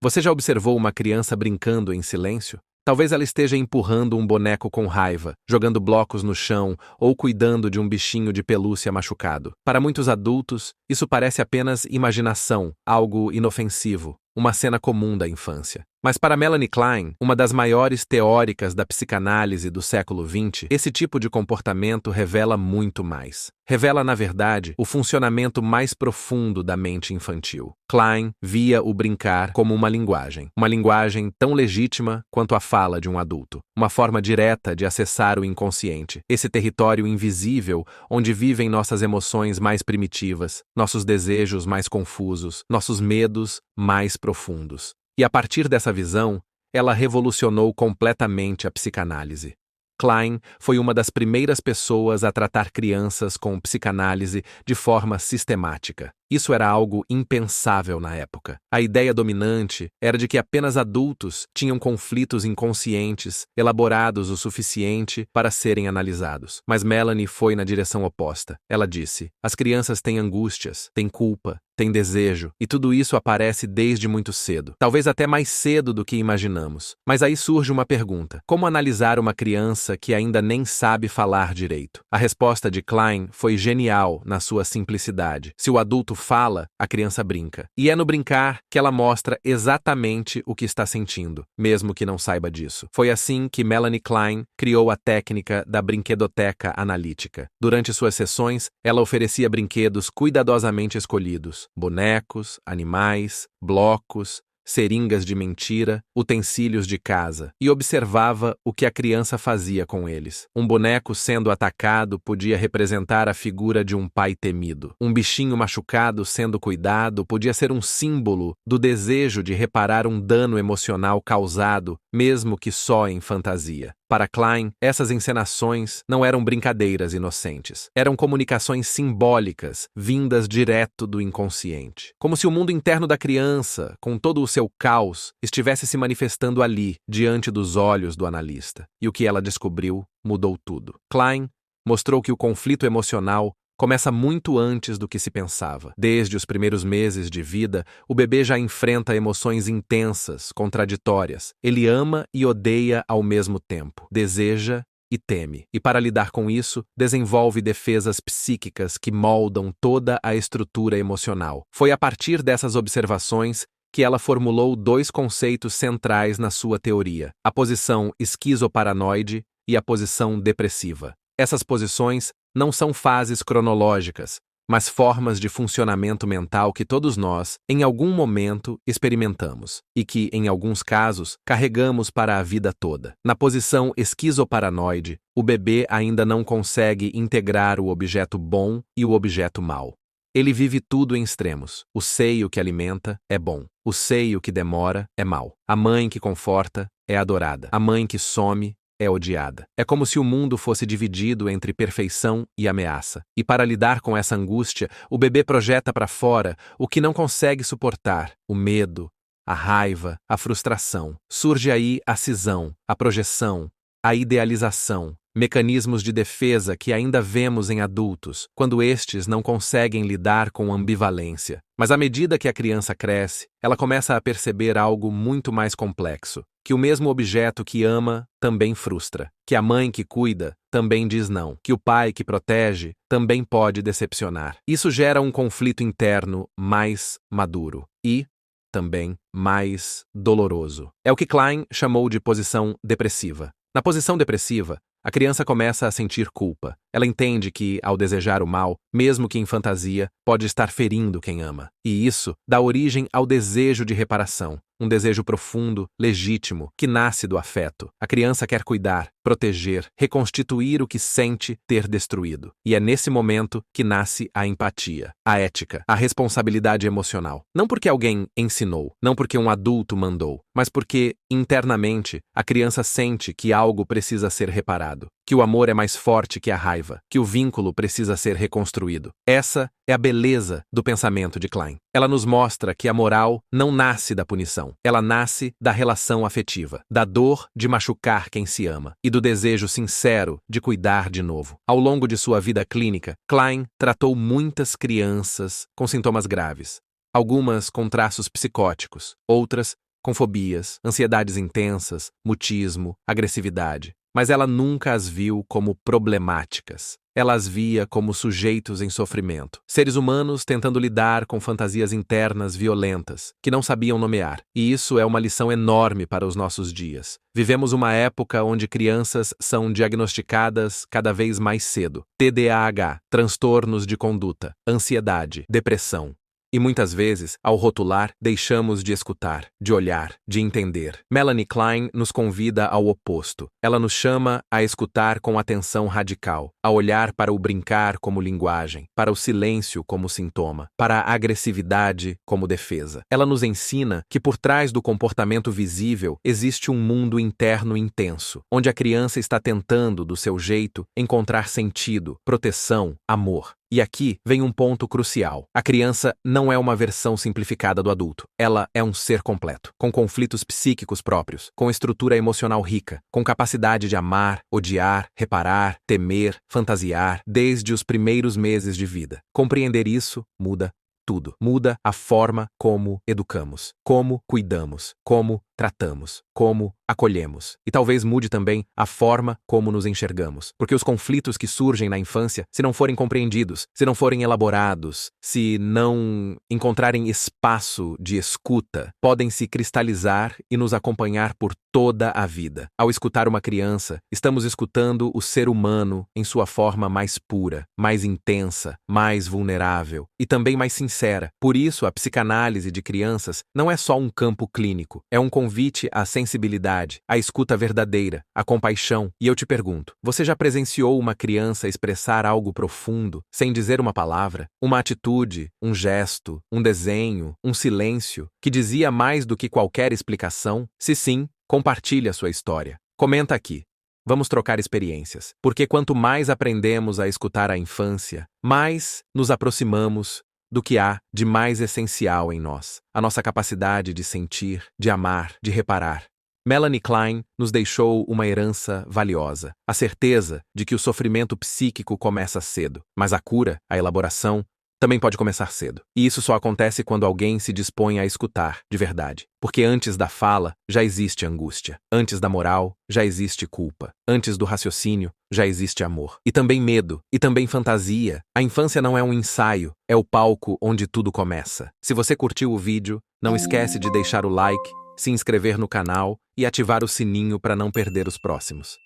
Você já observou uma criança brincando em silêncio? Talvez ela esteja empurrando um boneco com raiva, jogando blocos no chão ou cuidando de um bichinho de pelúcia machucado. Para muitos adultos, isso parece apenas imaginação, algo inofensivo, uma cena comum da infância. Mas para Melanie Klein, uma das maiores teóricas da psicanálise do século XX, esse tipo de comportamento revela muito mais. Revela, na verdade, o funcionamento mais profundo da mente infantil. Klein via o brincar como uma linguagem tão legítima quanto a fala de um adulto, uma forma direta de acessar o inconsciente, esse território invisível onde vivem nossas emoções mais primitivas, nossos desejos mais confusos, nossos medos mais profundos. E a partir dessa visão, ela revolucionou completamente a psicanálise. Klein foi uma das primeiras pessoas a tratar crianças com psicanálise de forma sistemática. Isso era algo impensável na época. A ideia dominante era de que apenas adultos tinham conflitos inconscientes elaborados o suficiente para serem analisados. Mas Melanie foi na direção oposta. Ela disse: as crianças têm angústias, têm culpa, têm desejo, e tudo isso aparece desde muito cedo. Talvez até mais cedo do que imaginamos. Mas aí surge uma pergunta: como analisar uma criança que ainda nem sabe falar direito? A resposta de Klein foi genial na sua simplicidade. Se o adulto fala, a criança brinca. E é no brincar que ela mostra exatamente o que está sentindo, mesmo que não saiba disso. Foi assim que Melanie Klein criou a técnica da brinquedoteca analítica. Durante suas sessões, ela oferecia brinquedos cuidadosamente escolhidos: bonecos, animais, blocos, seringas de mentira, utensílios de casa, e observava o que a criança fazia com eles. Um boneco sendo atacado podia representar a figura de um pai temido. Um bichinho machucado sendo cuidado podia ser um símbolo do desejo de reparar um dano emocional causado, mesmo que só em fantasia. Para Klein, essas encenações não eram brincadeiras inocentes. Eram comunicações simbólicas, vindas direto do inconsciente. Como se o mundo interno da criança, com todo o seu caos, estivesse se manifestando ali, diante dos olhos do analista. E o que ela descobriu mudou tudo. Klein mostrou que o conflito emocional começa muito antes do que se pensava. Desde os primeiros meses de vida, o bebê já enfrenta emoções intensas, contraditórias. Ele ama e odeia ao mesmo tempo, deseja e teme. E para lidar com isso, desenvolve defesas psíquicas que moldam toda a estrutura emocional. Foi a partir dessas observações que ela formulou dois conceitos centrais na sua teoria: a posição esquizoparanoide e a posição depressiva. Essas posições não são fases cronológicas, mas formas de funcionamento mental que todos nós, em algum momento, experimentamos e que, em alguns casos, carregamos para a vida toda. Na posição esquizoparanoide, o bebê ainda não consegue integrar o objeto bom e o objeto mau. Ele vive tudo em extremos. O seio que alimenta é bom. O seio que demora é mau. A mãe que conforta é adorada. A mãe que some é odiada. É como se o mundo fosse dividido entre perfeição e ameaça. E para lidar com essa angústia, o bebê projeta para fora o que não consegue suportar: o medo, a raiva, a frustração. Surge aí a cisão, a projeção, a idealização, mecanismos de defesa que ainda vemos em adultos, quando estes não conseguem lidar com ambivalência. Mas à medida que a criança cresce, ela começa a perceber algo muito mais complexo: que o mesmo objeto que ama também frustra, que a mãe que cuida também diz não, que o pai que protege também pode decepcionar. Isso gera um conflito interno mais maduro e, também, mais doloroso. É o que Klein chamou de posição depressiva. Na posição depressiva, a criança começa a sentir culpa. Ela entende que, ao desejar o mal, mesmo que em fantasia, pode estar ferindo quem ama. E isso dá origem ao desejo de reparação, um desejo profundo, legítimo, que nasce do afeto. A criança quer cuidar, proteger, reconstituir o que sente ter destruído. E é nesse momento que nasce a empatia, a ética, a responsabilidade emocional. Não porque alguém ensinou, não porque um adulto mandou, mas porque, internamente, a criança sente que algo precisa ser reparado, que o amor é mais forte que a raiva, que o vínculo precisa ser reconstruído. Essa é a beleza do pensamento de Klein. Ela nos mostra que a moral não nasce da punição. Ela nasce da relação afetiva, da dor de machucar quem se ama e do desejo sincero de cuidar de novo. Ao longo de sua vida clínica, Klein tratou muitas crianças com sintomas graves. Algumas com traços psicóticos, outras com fobias, ansiedades intensas, mutismo, agressividade. Mas ela nunca as viu como problemáticas. Ela as via como sujeitos em sofrimento, seres humanos tentando lidar com fantasias internas violentas, que não sabiam nomear. E isso é uma lição enorme para os nossos dias. Vivemos uma época onde crianças são diagnosticadas cada vez mais cedo. TDAH, transtornos de conduta, ansiedade, depressão. E muitas vezes, ao rotular, deixamos de escutar, de olhar, de entender. Melanie Klein nos convida ao oposto. Ela nos chama a escutar com atenção radical, a olhar para o brincar como linguagem, para o silêncio como sintoma, para a agressividade como defesa. Ela nos ensina que por trás do comportamento visível existe um mundo interno intenso, onde a criança está tentando, do seu jeito, encontrar sentido, proteção, amor. E aqui vem um ponto crucial. A criança não é uma versão simplificada do adulto. Ela é um ser completo, com conflitos psíquicos próprios, com estrutura emocional rica, com capacidade de amar, odiar, reparar, temer, fantasiar, desde os primeiros meses de vida. Compreender isso muda tudo. Muda a forma como educamos, como cuidamos, como tratamos, como acolhemos. E talvez mude também a forma como nos enxergamos. Porque os conflitos que surgem na infância, se não forem compreendidos, se não forem elaborados, se não encontrarem espaço de escuta, podem se cristalizar e nos acompanhar por toda a vida. Ao escutar uma criança, estamos escutando o ser humano em sua forma mais pura, mais intensa, mais vulnerável e também mais sincera. Por isso, a psicanálise de crianças não é só um campo clínico, é um convite à sensibilidade, à escuta verdadeira, à compaixão. E eu te pergunto, você já presenciou uma criança expressar algo profundo, sem dizer uma palavra? Uma atitude, um gesto, um desenho, um silêncio, que dizia mais do que qualquer explicação? Se sim, compartilhe a sua história. Comenta aqui. Vamos trocar experiências, porque quanto mais aprendemos a escutar a infância, mais nos aproximamos do que há de mais essencial em nós, a nossa capacidade de sentir, de amar, de reparar. Melanie Klein nos deixou uma herança valiosa, a certeza de que o sofrimento psíquico começa cedo, mas a cura, a elaboração, também pode começar cedo. E isso só acontece quando alguém se dispõe a escutar, de verdade. Porque antes da fala, já existe angústia. Antes da moral, já existe culpa. Antes do raciocínio, já existe amor. E também medo. E também fantasia. A infância não é um ensaio, é o palco onde tudo começa. Se você curtiu o vídeo, não esquece de deixar o like, se inscrever no canal e ativar o sininho para não perder os próximos.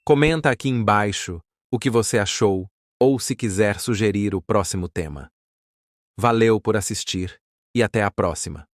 Comenta aqui embaixo o que você achou ou se quiser sugerir o próximo tema. Valeu por assistir e até a próxima.